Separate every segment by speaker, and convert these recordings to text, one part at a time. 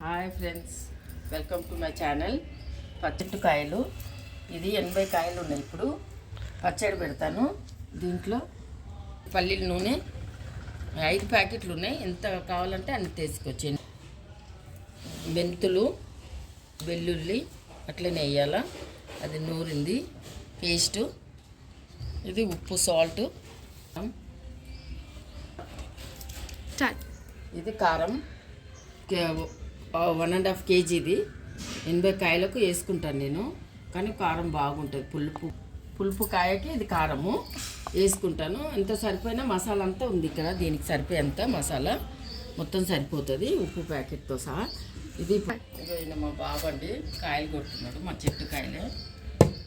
Speaker 1: Hi friends, welcome to my channel. పచ్చడి కాయలు, ఇది 80 కాయలు ఉన్నాయి. ఇప్పుడు పచ్చడి పెడతాను. దీంట్లో పల్లీల నూనె 5 ప్యాకెట్లు ఉన్నాయి. ఎంత కావాలంటే అన్ని తీసుకొచ్చాను. మెంతులు, వెల్లుల్లి అట్లనే వేయాలా, అది నూరింది పేస్టు. ఇది ఉప్పు, సాల్ట్, ఇది కారం 1.5 kg. 80 కాయలకు వేసుకుంటాను నేను, కానీ కారం బాగుంటుంది. పులుపు కాయకి ఇది కారము వేసుకుంటాను. ఎంత సరిపోయినా మసాలా అంతా ఉంది ఇక్కడ. దీనికి సరిపోయేంత మసాలా మొత్తం సరిపోతుంది, ఉప్పు ప్యాకెట్తో సహా. ఇది మా బాబు అండి కాయలు కొడుతున్నాడు. మా చెట్టు కాయలే.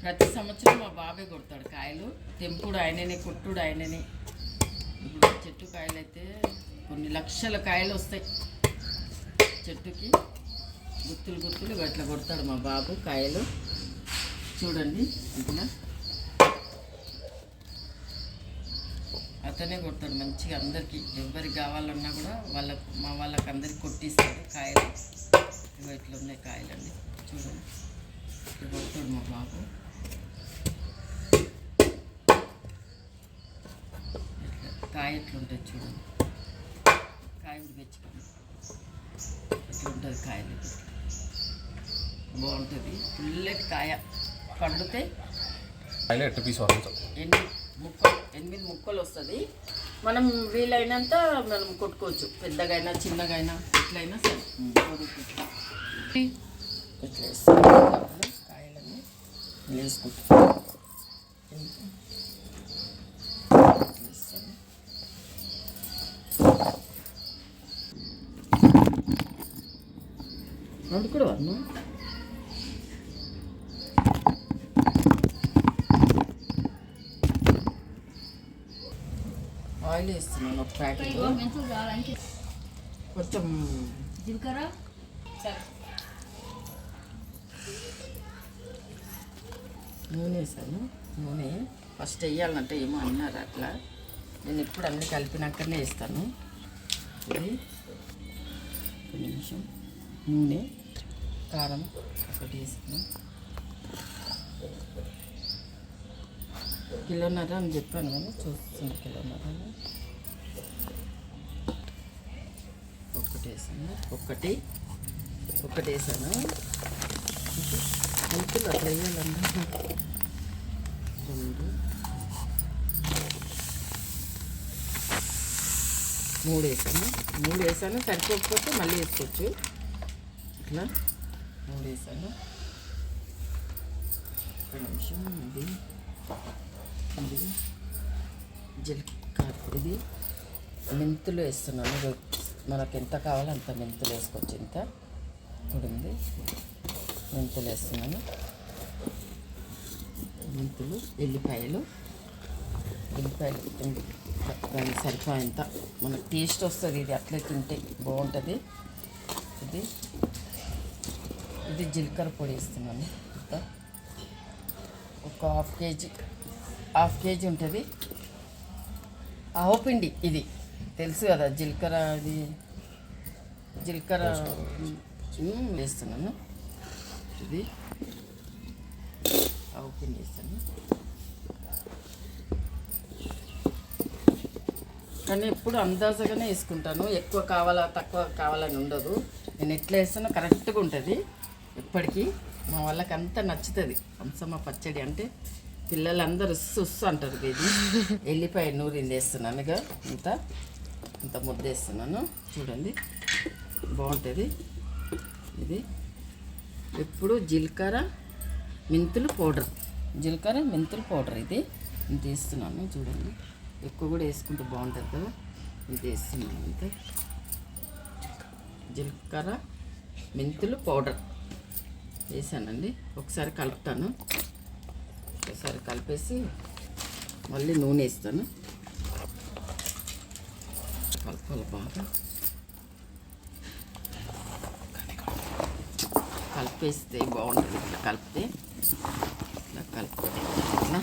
Speaker 1: ప్రతి సంవత్సరం మా బాబే కొడతాడు కాయలు. తెంపుడు ఆయననే, కొట్టుడు ఆయననే. ఇప్పుడు చెట్టు కాయలు అయితే కొన్ని లక్షల కాయలు వస్తాయి చెట్టుకి. గుత్తులు అట్లా కొడతాడు మా బాబు కాయలు. చూడండి, ఇట్లా అతనే కొడతాడు మంచిగా. అందరికీ ఎవరికి కావాలన్నా కూడా వాళ్ళకి అందరికి కొట్టిస్తాడు కాయలు. ఇవి ఇట్లా ఉన్నాయి కాయలండి, చూడండి. ఇట్లా కొడతాడు మా బాబు. ఇట్లా కాయ ఎట్లుంటుంది చూడండి. కాయ తెచ్చుకోండి, ఇట్లా ఉంటుంది కాయలు. బాగుంటుంది, పుల్లటి కాయ. పండితే 8 ముక్కలు వస్తుంది. మనం వీలైనంత మనం కొట్టుకోవచ్చు, పెద్దగైనా చిన్నగైనా ఎట్లయినా సరే. ఇట్లా వేస్తాం కాయలన్నీ వేసుకుంటాం. రెండు కూడా వన్నా ఆయిల్ వేస్తున్నాను. ఒక ప్యాకెట్ కొంచెం జీలకర్ర, నూనె వేసాను. నూనె ఫస్ట్ వేయాలంటే ఏమో అన్నారు అట్లా. నేను ఎప్పుడు అన్నీ కలిపినాకనే వేస్తాను. ఇది ఒక నిమిషం. నూనె, కారం ఒకటి వేసుకున్నాం. కిలోన్నర అని చెప్పాను కానీ చూస్తుంది. కిలోన్నర ఒకటి వేసాను. ఒకటి వేసాను. మెంతులు అట్లా వేయాలన్నా 2, 3 వేసాను. సరిపోకపోతే మళ్ళీ వేసుకోవచ్చు. ఇట్లా 3 వేసాను. ఒక నిమిషం. ఇది జీలకర్ర, ఇది మెంతులు వేస్తున్నాను. మనకు ఎంత కావాలో అంత మెంతులు వేసుకోవచ్చు. ఇంత ఉంది, మెంతులు వేస్తున్నాను. మెంతులు, ఎల్లిపాయలు దానికి సరిపోయేంత మనకు టేస్ట్ వస్తుంది. ఇది అట్లే తింటే బాగుంటుంది. ఇది జీలకర్ర పొడి వేస్తున్నాను. ఒక హాఫ్ కేజీ ఉంటుంది. ఆవపిండి ఇది తెలుసు కదా, జీలకర్ర వేస్తున్నాను. ఇది ఆవపిండి వేస్తాను. కానీ ఎప్పుడు అందాజగానే వేసుకుంటాను. ఎక్కువ కావాలా తక్కువ కావాలని ఉండదు. నేను ఎట్లా వేస్తానో కరెక్ట్గా ఉంటుంది ఎప్పటికీ. మా వాళ్ళకి అంతా నచ్చుతుంది హంసమ్మ పచ్చడి అంటే. పిల్లలందరూ సుస్సు అంటారు. ఇది ఎల్లిపాయ నూరింది వేస్తున్నాను. ఇక ఇంత ముద్ద వేస్తున్నాను. చూడండి, బాగుంటుంది. ఇది ఎప్పుడు జీలకర్ర మెంతులు పౌడర్ ఇది ఇంత వేస్తున్నాను. చూడండి, ఎక్కువ కూడా వేసుకుంటే బాగుంటుంది కదా. ఇంత వేస్తున్నాను. అంతే, జీలకర్ర మెంతులు పౌడర్ వేసానండి. ఒకసారి కలుపుతాను. ఒకసారి కలిపేసి మళ్ళీ నూనె వేస్తాను. కలపాలి బాగా. కలిపేస్తే బాగుంటుంది. ఇట్లా కలిపితే ఇట్లా కలుపుతాను. ఇట్లా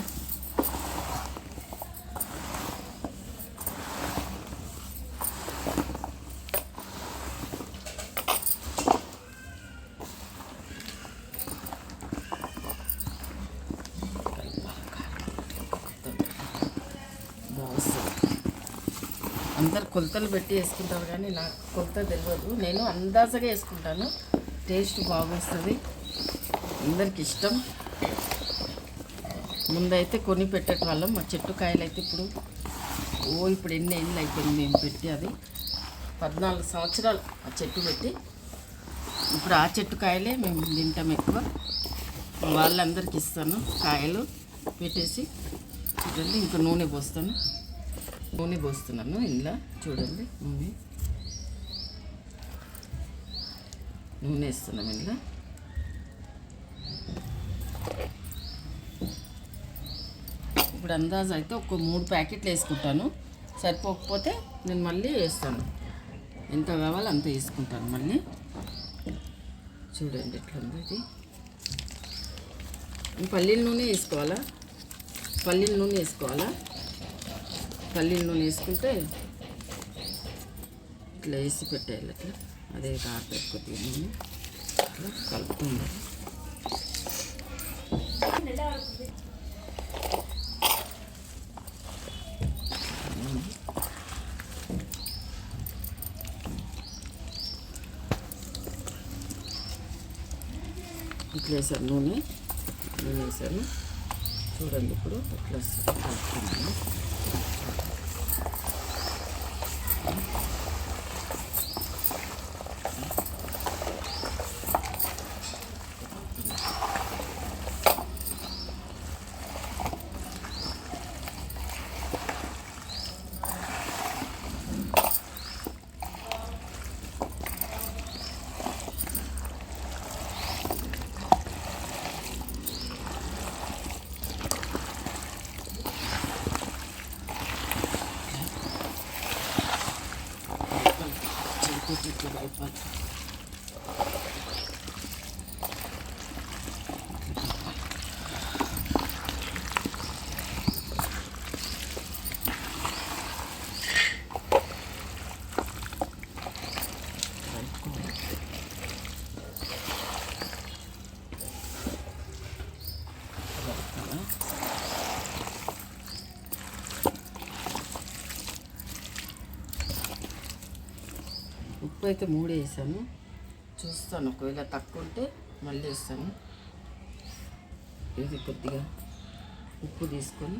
Speaker 1: అందరు కొలతలు పెట్టి వేసుకుంటారు కానీ నాకు కొలత తెలియదు. నేను అందాజగా వేసుకుంటాను, టేస్ట్ బాగొస్తుంది, అందరికి ఇష్టం. ముందైతే కొని పెట్టేటవాళ్ళం. మా చెట్టు కాయలు అయితే ఇప్పుడు ఎన్ని ఏళ్ళు అయిపోయింది మేము పెట్టి. అది 14 సంవత్సరాలు ఆ చెట్టు పెట్టి. ఇప్పుడు ఆ చెట్టు కాయలే మేము తింటాం ఎక్కువ. వాళ్ళందరికీ ఇస్తాను కాయలు పెట్టేసి. చూడండి, ఇంకా నూనె పోస్తున్నాను ఇందులో. చూడండి, నూనె వేస్తున్నాం ఇందులో. ఇప్పుడు అందాజు అయితే ఒక 3 ప్యాకెట్లు వేసుకుంటాను. సరిపోకపోతే నేను మళ్ళీ వేస్తాను, ఎంత కావాలో అంత వేసుకుంటాను మళ్ళీ. చూడండి ఎట్లా ఉంది ఇది. పల్లీల నూనె వేసుకోవాలా, పల్లీల నూనె వేసుకుంటే ఇట్లా వేసి పెట్టేయాలి. అట్లా అదే కాకపోతే కొద్దిగా నూనె ఇట్లా కలుపుతుంది. ఇట్లా వేసాను నూనె వేసాను. చూడండి ఇప్పుడు ఇట్లా కలుపుతున్నాను. ఇట్లా అయిపోతుంది. ఉప్పు అయితే 3 వేసాను. చూస్తాను, ఒకవేళ తక్కువ ఉంటే మళ్ళీ వేస్తాను. ఇది కొద్దిగా ఉప్పు తీసుకొని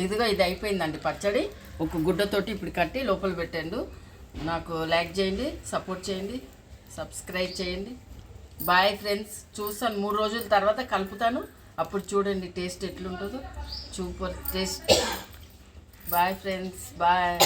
Speaker 1: ఇదిగో ఇది అయిపోయిందండి పచ్చడి. ఒక గుడ్డతోటి ఇప్పుడు కట్టి లోపల పెట్టండు. నాకు లైక్ చేయండి, సపోర్ట్ చేయండి, సబ్స్క్రైబ్ చేయండి. Bye friends. చూస్తాను 3 రోజుల తర్వాత కలుపుతాను, అప్పుడు చూడండి టేస్ట్ ఎట్లుంటుందో. Super taste. Bye friends, bye.